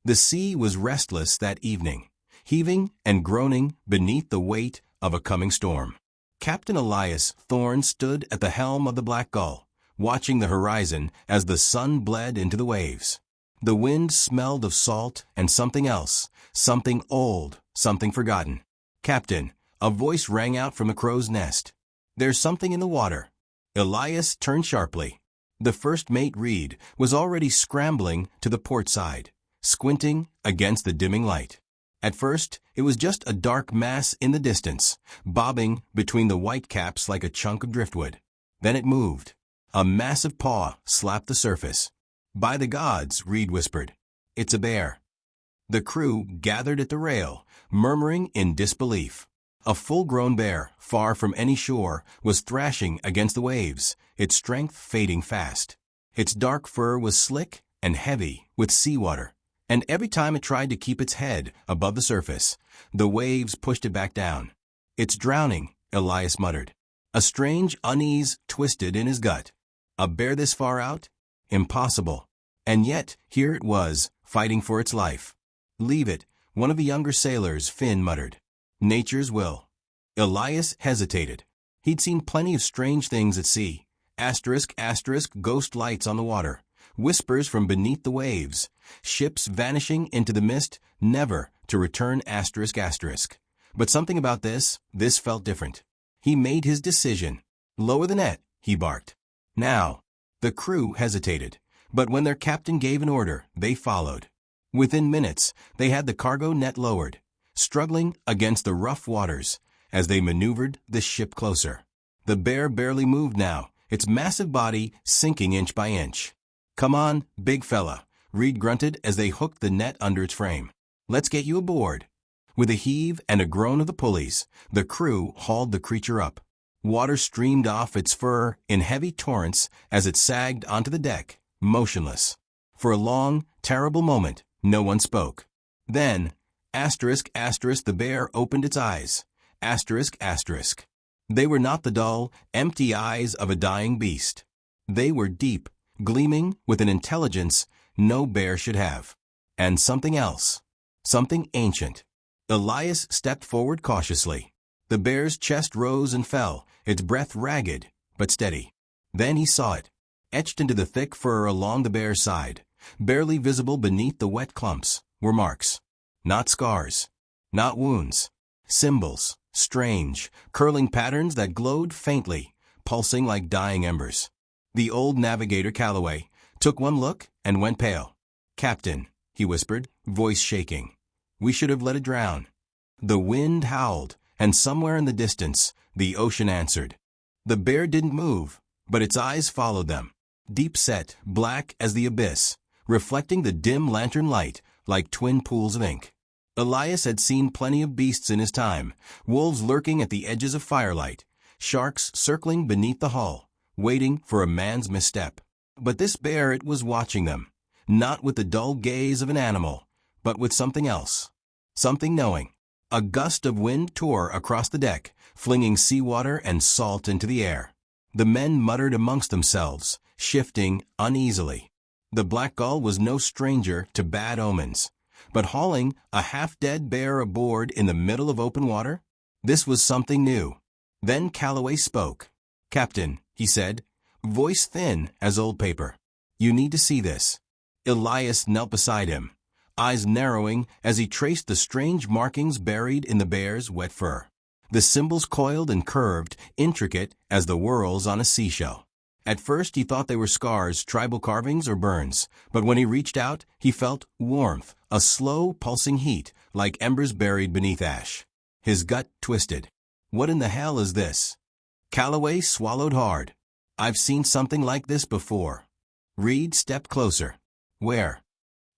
The sea was restless that evening, heaving and groaning beneath the weight of a coming storm. Captain Elias Thorne stood at the helm of the Black Gull, watching the horizon as the sun bled into the waves. The wind smelled of salt and something else, something old, something forgotten. "Captain," a voice rang out from the crow's nest. "There's something in the water." Elias turned sharply. The first mate, Reed, was already scrambling to the port side, squinting against the dimming light. At first, it was just a dark mass in the distance, bobbing between the white caps like a chunk of driftwood. Then it moved. A massive paw slapped the surface. "By the gods," Reed whispered. "It's a bear." The crew gathered at the rail, murmuring in disbelief. A full-grown bear, far from any shore, was thrashing against the waves, its strength fading fast. Its dark fur was slick and heavy with seawater, and every time it tried to keep its head above the surface, the waves pushed it back down. "It's drowning," Elias muttered. A strange unease twisted in his gut. A bear this far out? Impossible. And yet, here it was, fighting for its life. "Leave it," one of the younger sailors, Finn, muttered. "Nature's will." Elias hesitated. He'd seen plenty of strange things at sea. Ghost lights on the water, whispers from beneath the waves, ships vanishing into the mist, never to return. But something about this felt different. He made his decision. "Lower the net," he barked. "Now." The crew hesitated, but when their captain gave an order, they followed. Within minutes, they had the cargo net lowered, struggling against the rough waters as they maneuvered the ship closer. The bear barely moved now, its massive body sinking inch by inch. "Come on, big fella," Reed grunted as they hooked the net under its frame. "Let's get you aboard." With a heave and a groan of the pulleys, the crew hauled the creature up. Water streamed off its fur in heavy torrents as it sagged onto the deck, motionless. For a long, terrible moment, no one spoke. Then, the bear opened its eyes. They were not the dull, empty eyes of a dying beast. They were deep, gleaming with an intelligence no bear should have. And something else. Something ancient. Elias stepped forward cautiously. The bear's chest rose and fell, its breath ragged, but steady. Then he saw it. Etched into the thick fur along the bear's side, barely visible beneath the wet clumps, were marks. Not scars. Not wounds. Symbols. Strange, curling patterns that glowed faintly, pulsing like dying embers. The old navigator, Calloway, took one look and went pale. "Captain," he whispered, voice shaking. "We should have let it drown." The wind howled, and somewhere in the distance, the ocean answered. The bear didn't move, but its eyes followed them, deep-set, black as the abyss, reflecting the dim lantern light like twin pools of ink. Elias had seen plenty of beasts in his time, wolves lurking at the edges of firelight, sharks circling beneath the hull, waiting for a man's misstep. But this bear, it was watching them, not with the dull gaze of an animal, but with something else. Something knowing. A gust of wind tore across the deck, flinging seawater and salt into the air. The men muttered amongst themselves, shifting uneasily. The Black Gull was no stranger to bad omens. But hauling a half-dead bear aboard in the middle of open water? This was something new. Then Calloway spoke. "Captain," he said, voice thin as old paper. "You need to see this." Elias knelt beside him, eyes narrowing as he traced the strange markings buried in the bear's wet fur. The symbols coiled and curved, intricate as the whorls on a seashell. At first he thought they were scars, tribal carvings, or burns, but when he reached out, he felt warmth, a slow, pulsing heat, like embers buried beneath ash. His gut twisted. What in the hell is this? Calloway swallowed hard. "I've seen something like this before." Reed stepped closer. "Where?"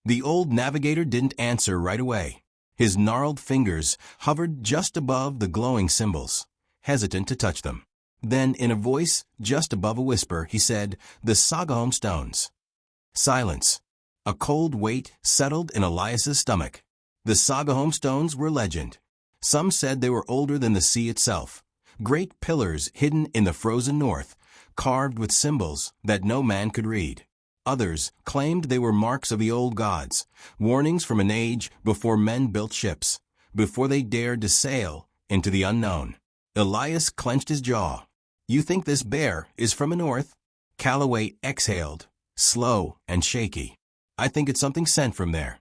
The old navigator didn't answer right away. His gnarled fingers hovered just above the glowing symbols, hesitant to touch them. Then, in a voice just above a whisper, he said, "The Sagahom Stones." Silence. A cold weight settled in Elias's stomach. The Sagahom Stones were legend. Some said they were older than the sea itself. Great pillars hidden in the frozen north, carved with symbols that no man could read. Others claimed they were marks of the old gods, warnings from an age before men built ships, before they dared to sail into the unknown. Elias clenched his jaw. "You think this bear is from the north?" Calloway exhaled, slow and shaky. "I think it's something sent from there."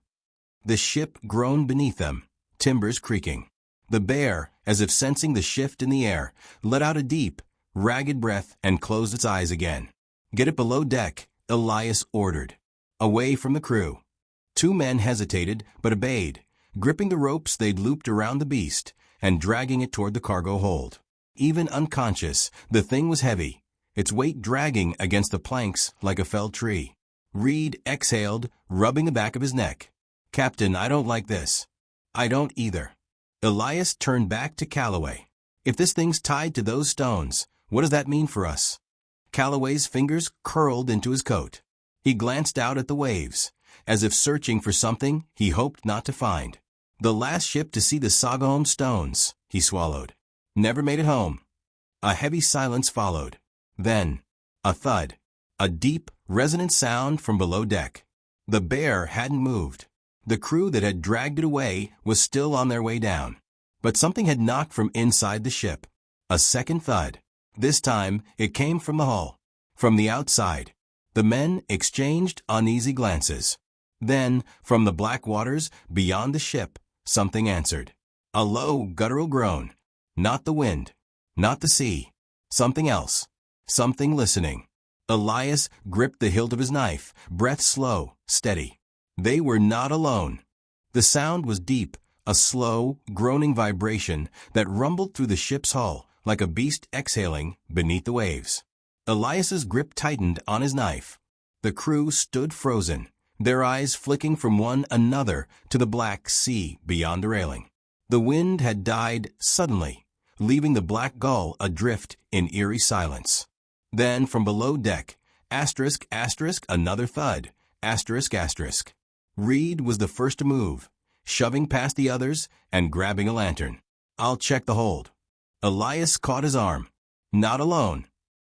The ship groaned beneath them, timbers creaking. The bear, as if sensing the shift in the air, let out a deep, ragged breath and closed its eyes again. "Get it below deck," Elias ordered. Away from the crew. Two men hesitated but obeyed, gripping the ropes they'd looped around the beast and dragging it toward the cargo hold. Even unconscious, the thing was heavy, its weight dragging against the planks like a felled tree. Reed exhaled, rubbing the back of his neck. "Captain, I don't like this." "I don't either." Elias turned back to Calloway. "If this thing's tied to those stones, what does that mean for us?" Calloway's fingers curled into his coat. He glanced out at the waves, as if searching for something he hoped not to find. "The last ship to see the Sagahom stones," he swallowed. "Never made it home." A heavy silence followed. Then, a thud. A deep, resonant sound from below deck. The bear hadn't moved. The crew that had dragged it away was still on their way down. But something had knocked from inside the ship. A second thud. This time, it came from the hull. From the outside. The men exchanged uneasy glances. Then, from the black waters beyond the ship, something answered. A low, guttural groan. Not the wind. Not the sea. Something else. Something listening. Elias gripped the hilt of his knife, breath slow, steady. They were not alone. The sound was deep, a slow, groaning vibration that rumbled through the ship's hull like a beast exhaling beneath the waves. Elias's grip tightened on his knife. The crew stood frozen, their eyes flicking from one another to the black sea beyond the railing. The wind had died suddenly, leaving the black gull adrift in eerie silence. Then from below deck, another thud, Reed was the first to move, shoving past the others and grabbing a lantern. "I'll check the hold." Elias caught his arm. Not alone.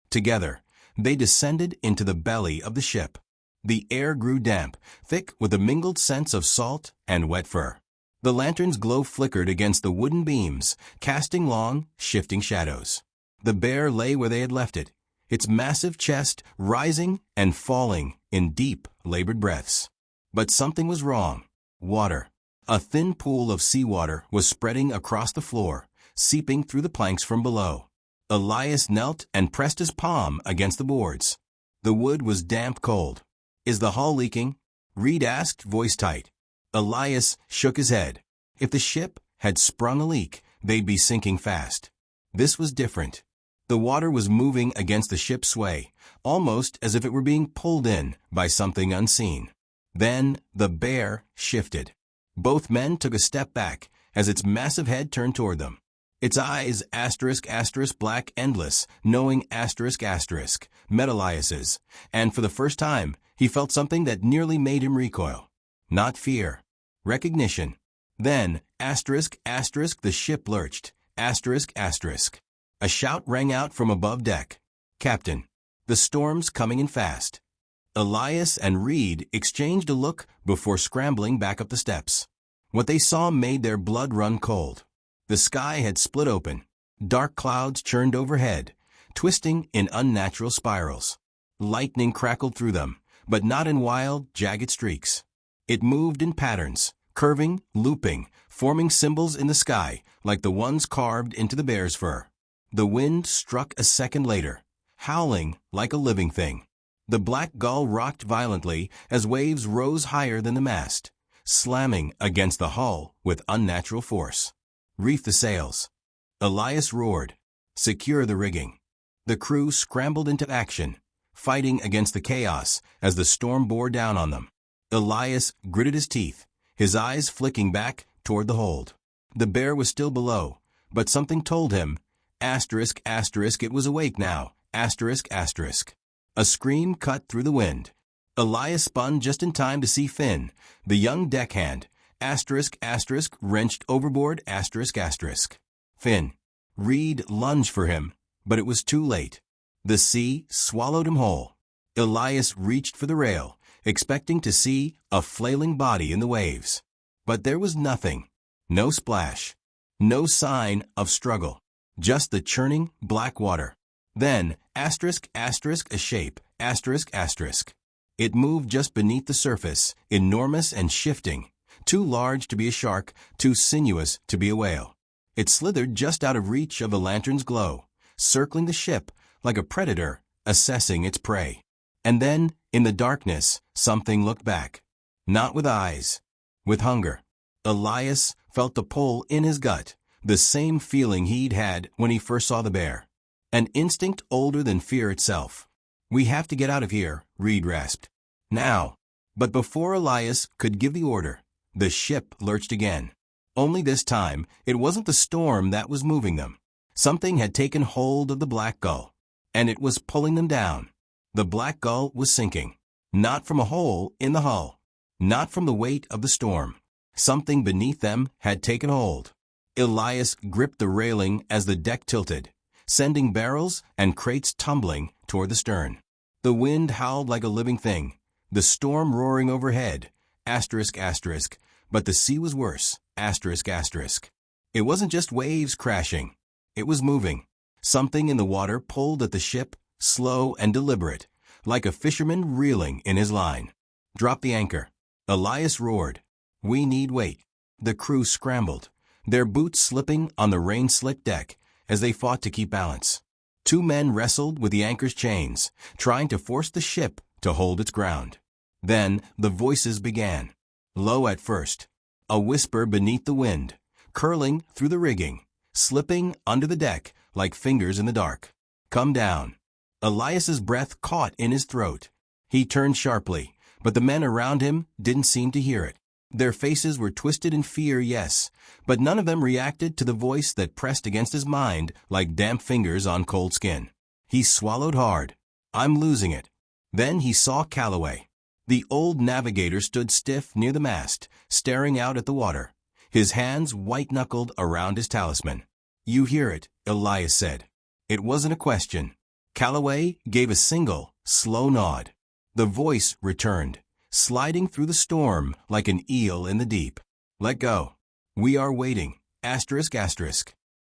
Together, they descended into the belly of the ship. The air grew damp, thick with a mingled sense of salt and wet fur. The lantern's glow flickered against the wooden beams, casting long, shifting shadows. The bear lay where they had left it, its massive chest rising and falling in deep, labored breaths. But something was wrong. Water. A thin pool of seawater was spreading across the floor, seeping through the planks from below. Elias knelt and pressed his palm against the boards. The wood was damp cold. "Is the hull leaking?" Reed asked, voice tight. Elias shook his head. If the ship had sprung a leak, they'd be sinking fast. This was different. The water was moving against the ship's sway, almost as if it were being pulled in by something unseen. Then the bear shifted. Both men took a step back as its massive head turned toward them. Its eyes, black, endless, knowing, met Elias's, and for the first time, he felt something that nearly made him recoil. Not fear. Recognition. Then, the ship lurched, A shout rang out from above deck. "Captain, the storm's coming in fast." Elias and Reed exchanged a look before scrambling back up the steps. What they saw made their blood run cold. The sky had split open. Dark clouds churned overhead, twisting in unnatural spirals. Lightning crackled through them, but not in wild, jagged streaks. It moved in patterns, curving, looping, forming symbols in the sky like the ones carved into the bear's fur. The wind struck a second later, howling like a living thing. The black gull rocked violently as waves rose higher than the mast, slamming against the hull with unnatural force. "Reef the sails." Elias roared. "Secure the rigging." The crew scrambled into action, fighting against the chaos as the storm bore down on them. Elias gritted his teeth, his eyes flicking back toward the hold. The bear was still below, but something told him, it was awake now, A scream cut through the wind. Elias spun just in time to see Finn, the young deckhand, wrenched overboard, Finn. Reed lunged for him, but it was too late. The sea swallowed him whole. Elias reached for the rail, expecting to see a flailing body in the waves. But there was nothing. No splash. No sign of struggle. Just the churning black water. Then, a shape, It moved just beneath the surface, enormous and shifting. Too large to be a shark, too sinuous to be a whale. It slithered just out of reach of the lantern's glow, circling the ship like a predator, assessing its prey. And then, in the darkness, something looked back. Not with eyes. With hunger. Elias felt the pull in his gut, the same feeling he'd had when he first saw the bear. An instinct older than fear itself. "We have to get out of here," Reed rasped. "Now." But before Elias could give the order, the ship lurched again. Only this time, it wasn't the storm that was moving them. Something had taken hold of the Black Gull, and it was pulling them down. The Black Gull was sinking. Not from a hole in the hull. Not from the weight of the storm. Something beneath them had taken hold. Elias gripped the railing as the deck tilted, sending barrels and crates tumbling toward the stern. The wind howled like a living thing, the storm roaring overhead, but the sea was worse, It wasn't just waves crashing. It was moving. Something in the water pulled at the ship, slow and deliberate, like a fisherman reeling in his line. "Drop the anchor." Elias roared. "We need weight." The crew scrambled, their boots slipping on the rain-slicked deck as they fought to keep balance. Two men wrestled with the anchor's chains, trying to force the ship to hold its ground. Then the voices began. Low at first, a whisper beneath the wind, curling through the rigging, slipping under the deck like fingers in the dark. "Come down." Elias's breath caught in his throat. He turned sharply, but the men around him didn't seem to hear it. Their faces were twisted in fear, yes, but none of them reacted to the voice that pressed against his mind like damp fingers on cold skin. He swallowed hard. "I'm losing it." Then he saw Calloway. The old navigator stood stiff near the mast, staring out at the water, his hands white-knuckled around his talisman. "You hear it," Elias said. It wasn't a question. Calloway gave a single, slow nod. The voice returned, sliding through the storm like an eel in the deep. "Let go. We are waiting.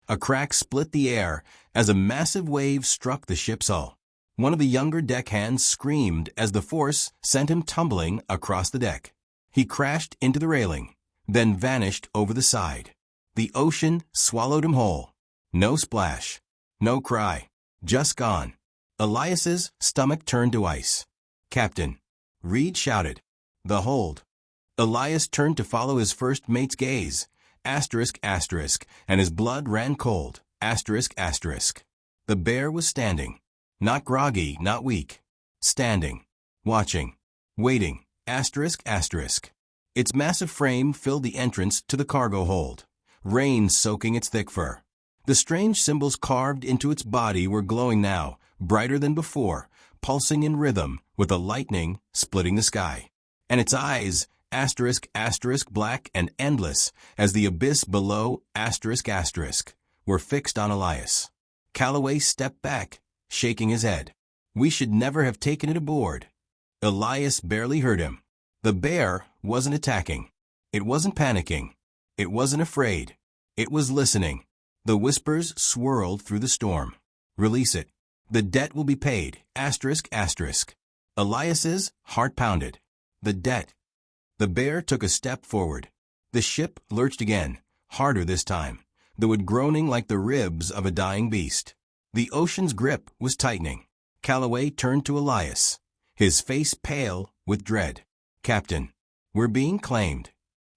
A crack split the air as a massive wave struck the ship's hull. One of the younger deckhands screamed as the force sent him tumbling across the deck. He crashed into the railing, then vanished over the side. The ocean swallowed him whole. No splash. No cry. Just gone. Elias's stomach turned to ice. "Captain," Reed shouted. "The hold." Elias turned to follow his first mate's gaze, and his blood ran cold, The bear was standing. Not groggy, not weak. Standing. Watching. Waiting. Its massive frame filled the entrance to the cargo hold, rain soaking its thick fur. The strange symbols carved into its body were glowing now, brighter than before, pulsing in rhythm with the lightning splitting the sky. And its eyes, black and endless as the abyss below, were fixed on Elias. Calloway stepped back, shaking his head. "We should never have taken it aboard." Elias barely heard him. The bear wasn't attacking. It wasn't panicking. It wasn't afraid. It was listening. The whispers swirled through the storm. "Release it. The debt will be paid. Elias's heart pounded. The debt. The bear took a step forward. The ship lurched again, harder this time, though it groaning like the ribs of a dying beast. The ocean's grip was tightening. Calloway turned to Elias, his face pale with dread. "Captain, we're being claimed."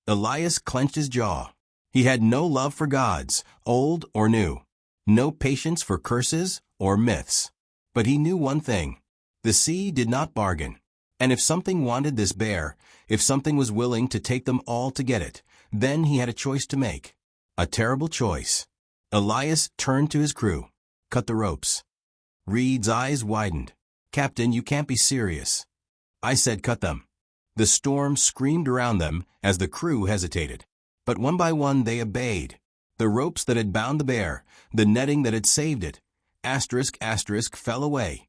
Elias clenched his jaw. He had no love for gods, old or new. No patience for curses or myths. But he knew one thing. The sea did not bargain. And if something wanted this bear, if something was willing to take them all to get it, then he had a choice to make. A terrible choice. Elias turned to his crew. "Cut the ropes." Reed's eyes widened. "Captain, you can't be serious." "I said cut them." The storm screamed around them as the crew hesitated. But one by one they obeyed. The ropes that had bound the bear, the netting that had saved it, fell away.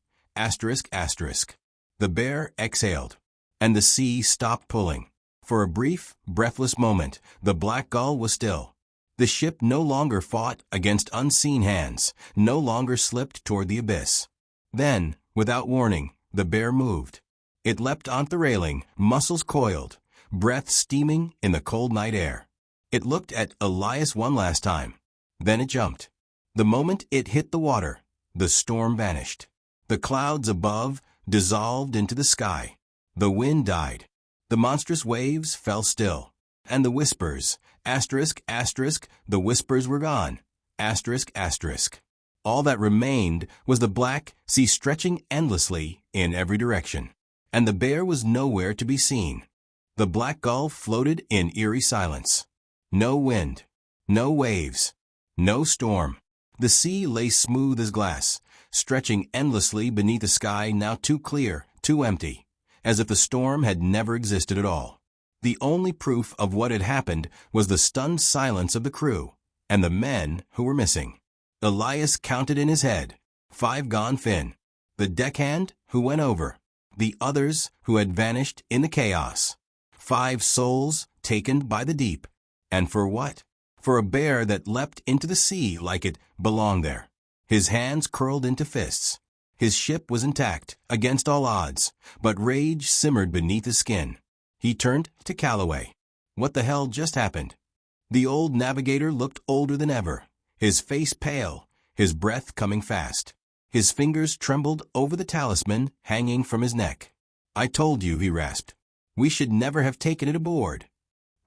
The bear exhaled, and the sea stopped pulling. For a brief, breathless moment, the black gull was still. The ship no longer fought against unseen hands, no longer slipped toward the abyss. Then, without warning, the bear moved. It leapt onto the railing, muscles coiled, breath steaming in the cold night air. It looked at Elias one last time. Then it jumped. The moment it hit the water, the storm vanished. The clouds above dissolved into the sky. The wind died. The monstrous waves fell still. And the whispers, asterisk, asterisk, the whispers were gone, asterisk, asterisk. All that remained was the black sea stretching endlessly in every direction. And the bear was nowhere to be seen. The black gull floated in eerie silence. No wind, no waves, no storm. The sea lay smooth as glass, stretching endlessly beneath a sky now too clear, too empty, as if the storm had never existed at all. The only proof of what had happened was the stunned silence of the crew and the men who were missing. Elias counted in his head, 5 gone Finn, the deckhand who went over, the others who had vanished in the chaos, 5 souls taken by the deep. And for what? For a bear that leapt into the sea like it belonged there. His hands curled into fists. His ship was intact, against all odds, but rage simmered beneath his skin. He turned to Calloway. What the hell just happened? The old navigator looked older than ever, his face pale, his breath coming fast. His fingers trembled over the talisman hanging from his neck. I told you, he rasped. We should never have taken it aboard.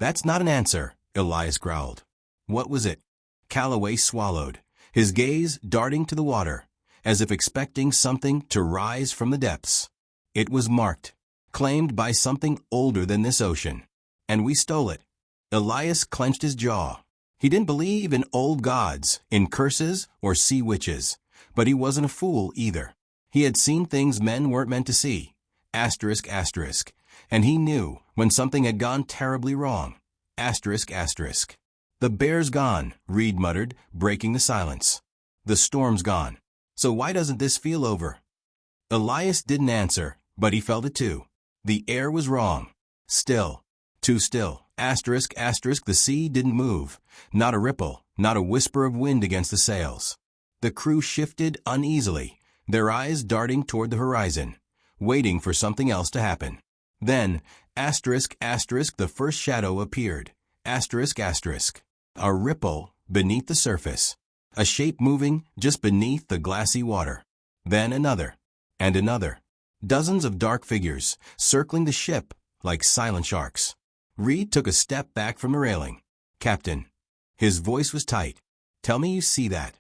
That's not an answer, Elias growled. What was it? Calloway swallowed, his gaze darting to the water, as if expecting something to rise from the depths. It was marked, claimed by something older than this ocean. And we stole it. Elias clenched his jaw. He didn't believe in old gods, in curses, or sea witches. But he wasn't a fool either. He had seen things men weren't meant to see. Asterisk, asterisk. And he knew when something had gone terribly wrong. Asterisk, asterisk. The bear's gone, Reed muttered, breaking the silence. The storm's gone. So why doesn't this feel over? Elias didn't answer, but he felt it too. The air was wrong. Still. Too still. Asterisk, asterisk, the sea didn't move. Not a ripple, not a whisper of wind against the sails. The crew shifted uneasily, their eyes darting toward the horizon, waiting for something else to happen. Then, asterisk, asterisk, the first shadow appeared. Asterisk, asterisk. A ripple beneath the surface. A shape moving just beneath the glassy water. Then another. And another. Dozens of dark figures, circling the ship like silent sharks. Reed took a step back from the railing. Captain. His voice was tight. Tell me you see that.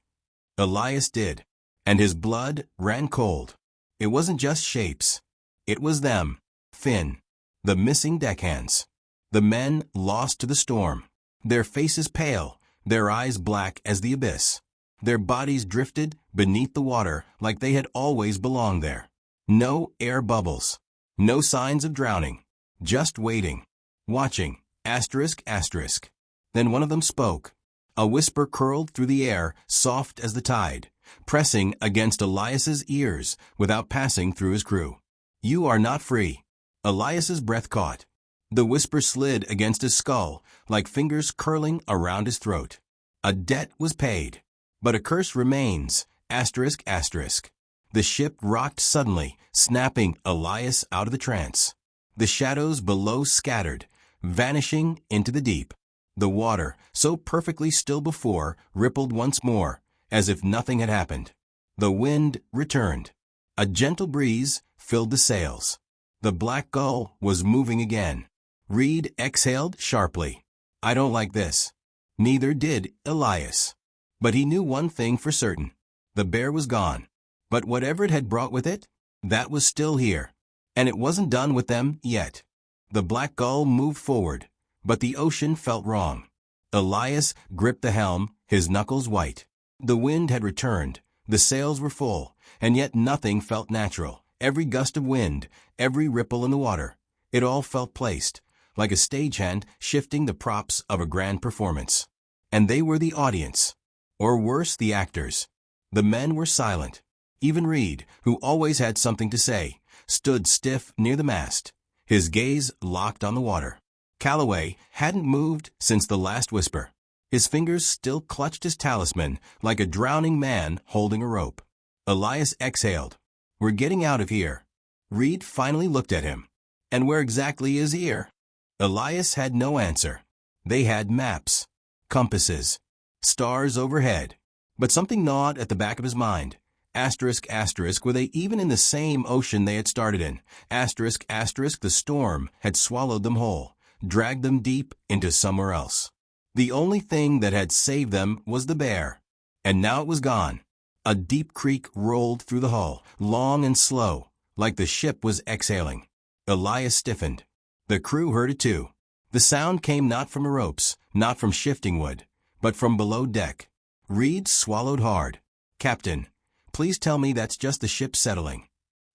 Elias did. And his blood ran cold. It wasn't just shapes. It was them. Finn. The missing deckhands. The men lost to the storm. Their faces pale, their eyes black as the abyss. Their bodies drifted beneath the water like they had always belonged there. No air bubbles. No signs of drowning. Just waiting. Watching. Asterisk, asterisk. Then one of them spoke. A whisper curled through the air, soft as the tide, pressing against Elias's ears without passing through his crew. You are not free. Elias's breath caught. The whisper slid against his skull, like fingers curling around his throat. A debt was paid. But a curse remains. Asterisk, asterisk. The ship rocked suddenly, snapping Elias out of the trance. The shadows below scattered, vanishing into the deep. The water, so perfectly still before, rippled once more, as if nothing had happened. The wind returned. A gentle breeze filled the sails. The black gull was moving again. Reed exhaled sharply. I don't like this. Neither did Elias. But he knew one thing for certain. The bear was gone. But whatever it had brought with it, that was still here. And it wasn't done with them yet. The black gull moved forward, but the ocean felt wrong. Elias gripped the helm, his knuckles white. The wind had returned, the sails were full, and yet nothing felt natural. Every gust of wind, every ripple in the water, it all felt placed, like a stagehand shifting the props of a grand performance. And they were the audience. Or worse, the actors. The men were silent. Even Reed, who always had something to say, stood stiff near the mast, his gaze locked on the water. Calloway hadn't moved since the last whisper. His fingers still clutched his talisman like a drowning man holding a rope. Elias exhaled. "We're getting out of here." Reed finally looked at him. "And where exactly is here?" Elias had no answer. They had maps, compasses, stars overhead. But something gnawed at the back of his mind. Asterisk, asterisk, were they even in the same ocean they had started in? Asterisk, asterisk, the storm had swallowed them whole, dragged them deep into somewhere else. The only thing that had saved them was the bear. And now it was gone. A deep creak rolled through the hull, long and slow, like the ship was exhaling. Elias stiffened. The crew heard it too. The sound came not from the ropes, not from shifting wood, but from below deck. Reed swallowed hard. "Captain, please tell me that's just the ship settling."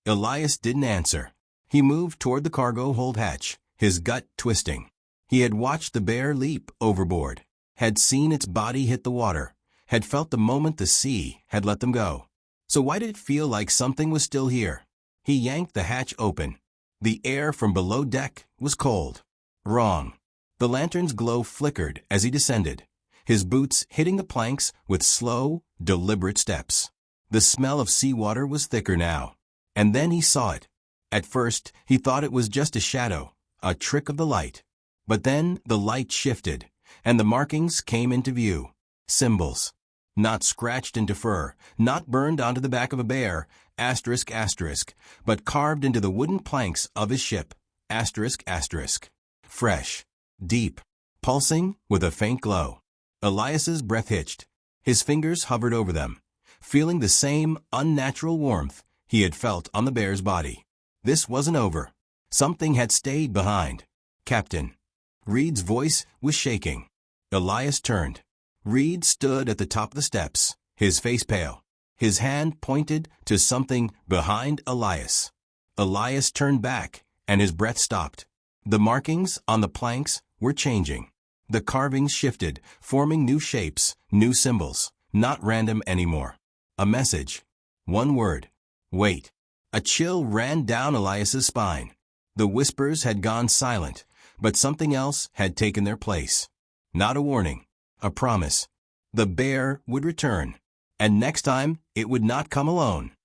Elias didn't answer. He moved toward the cargo hold hatch, his gut twisting. He had watched the bear leap overboard, had seen its body hit the water, had felt the moment the sea had let them go. So why did it feel like something was still here? He yanked the hatch open. The air from below deck was cold. Wrong. The lantern's glow flickered as he descended, his boots hitting the planks with slow, deliberate steps. The smell of seawater was thicker now. And then he saw it. At first, he thought it was just a shadow, a trick of the light. But then the light shifted, and the markings came into view. Symbols. Not scratched into fur, not burned onto the back of a bear, asterisk, asterisk, but carved into the wooden planks of his ship, asterisk, asterisk. Fresh, deep, pulsing with a faint glow. Elias's breath hitched. His fingers hovered over them, feeling the same unnatural warmth he had felt on the bear's body. This wasn't over. Something had stayed behind. "Captain." Reed's voice was shaking. Elias turned. Reed stood at the top of the steps, his face pale. His hand pointed to something behind Elias. Elias turned back, and his breath stopped. The markings on the planks were changing. The carvings shifted, forming new shapes, new symbols, not random anymore. A message. One word. Wait. A chill ran down Elias's spine. The whispers had gone silent, but something else had taken their place. Not a warning, a promise. The bear would return, and next time it would not come alone.